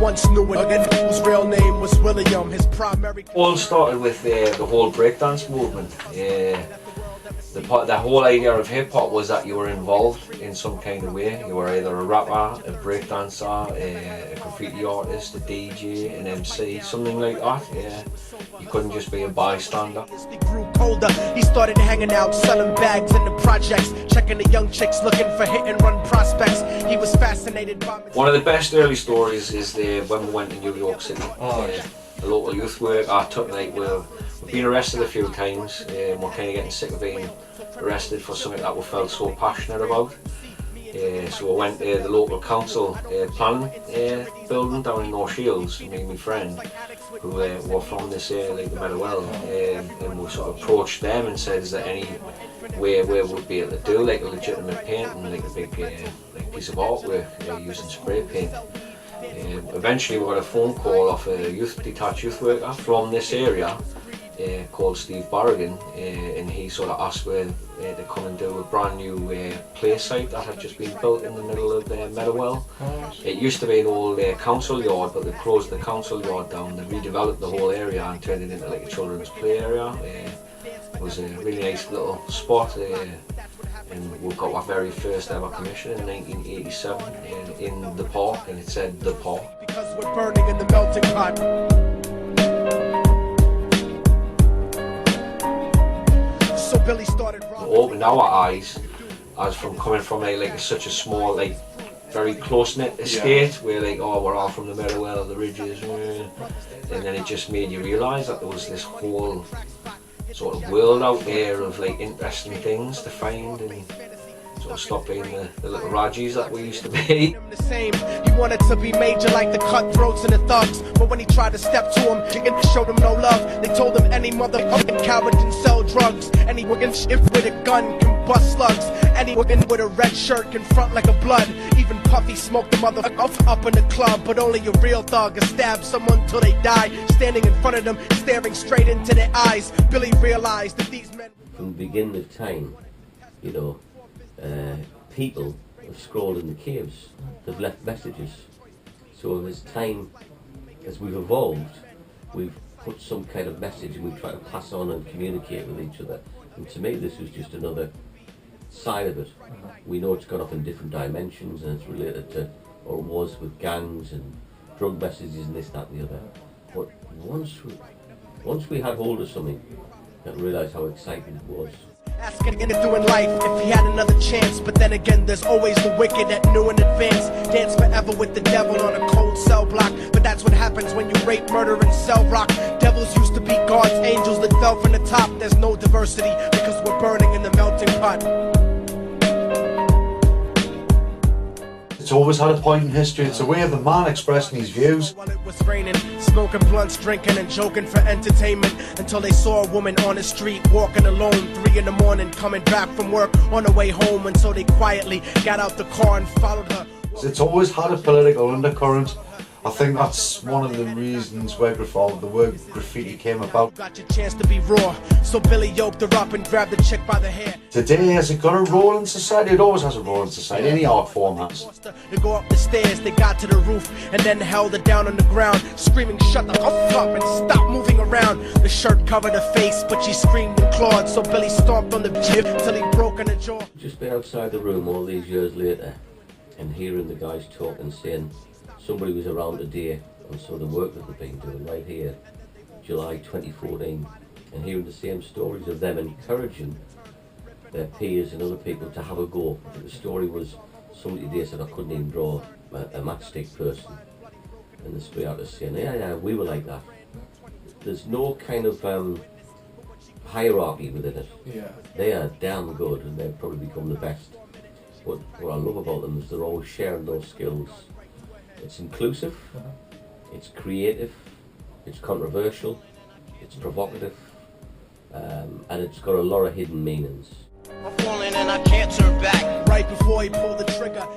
once knew it again, whose real name was William. His primary All started with the whole breakdance movement. The whole idea of hip hop was that you were involved in some kind of way. You were either a rapper, a breakdancer, a graffiti artist, a DJ, an MC, something like that. Yeah, you couldn't just be a bystander. He grew colder. He started hanging out, selling bags in the projects, checking the young chicks looking for hit and run prospects. He was fascinated by one of the best early stories is when we went to New York City. The local youth worker took we've been arrested a few times, and we're kind of getting sick of being arrested for something that we felt so passionate about. So we went to the local council planning building down in North Shields, me and my friend, who were from this area, like the Meadowell, and we sort of approached them and said, is there any way we would be able to do like a legitimate painting, like a big piece of artwork using spray paint. Eventually we got a phone call off a detached youth worker from this area called Steve Barrigan, and he sort of asked where to come and do a brand new play site that had just been built in the middle of Meadowell. It used to be an old council yard, but they closed the council yard down. They redeveloped the whole area and turned it into like a children's play area. It was a really nice little spot, and we got our very first ever commission in 1987 in the park, and it said The Park. Because we're burning in the melting pot. So Billy started opened our eyes as from coming from such a small, very close-knit estate, where we're all from the Meadowell, the Ridges, and then it just made you realise that there was this whole sort of world out there of interesting things to find, and sort of stop being the little Rajis that we used to be. He wanted to be major like the cutthroats and the thugs, but when he tried to step to him, chicken showed him no love. They told him any motherfucking coward can sell drugs, any wiggin' shit with a gun can bust slugs, any wiggin' with a red shirt can front like a blood. Even Puffy smoked the motherfucker up in the club, but only a real thug can stab someone till they die, standing in front of them, staring straight into their eyes. Billy realized that these men from the beginning of time, people have scrawled in the caves, they've left messages. So as time, as we've evolved, we've put some kind of message and we try to pass on and communicate with each other. And to me this was just another side of it. We know it's gone off in different dimensions and it's related to, or it was with gangs and drug messages and this, that and the other. But once we had hold of something, I realised how exciting it was. Asking him to do in life if he had another chance, but then again there's always the wicked that knew in advance. Dance forever with the devil on a cold cell block, but that's what happens when you rape, murder and sell rock. Devils used to be God's angels that fell from the top. There's no diversity because we're burning in the melting pot. It's always had a point in history. It's a way of the man expressing his views. While it was raining, smoking blunts, drinking and joking for entertainment, until they saw a woman on the street walking alone, 3 in the morning, coming back from work on her way home, and so they quietly got out the car and followed her. It's always had a political undercurrent. I think that's one of the reasons where the word graffiti came about. Got your chance to be raw, so Billy yoked her up and grabbed the chick by the hair. Today, has it got a role in society? It always has a role in society. Any art form has. They go up the stairs, they got to the roof, and then held her down on the ground, screaming, "Shut the fuck up and stop moving around." The shirt covered her face, but she screamed and clawed, so Billy stomped on the chip till he broke in her jaw. Just been outside the room all these years later, and hearing the guys talking, saying somebody was around today and saw the work that they've been doing right here, July 2014, and hearing the same stories of them encouraging their peers and other people to have a go. The story was somebody today said I couldn't even draw a matchstick person, and the straight out of saying, yeah, we were like that. There's no kind of hierarchy within it. They are damn good and they've probably become the best. What I love about them is they're all sharing those skills. It's inclusive, it's creative, it's controversial, it's provocative, and it's got a lot of hidden meanings. I'm falling and I can't turn back. Right before he pulled the trigger.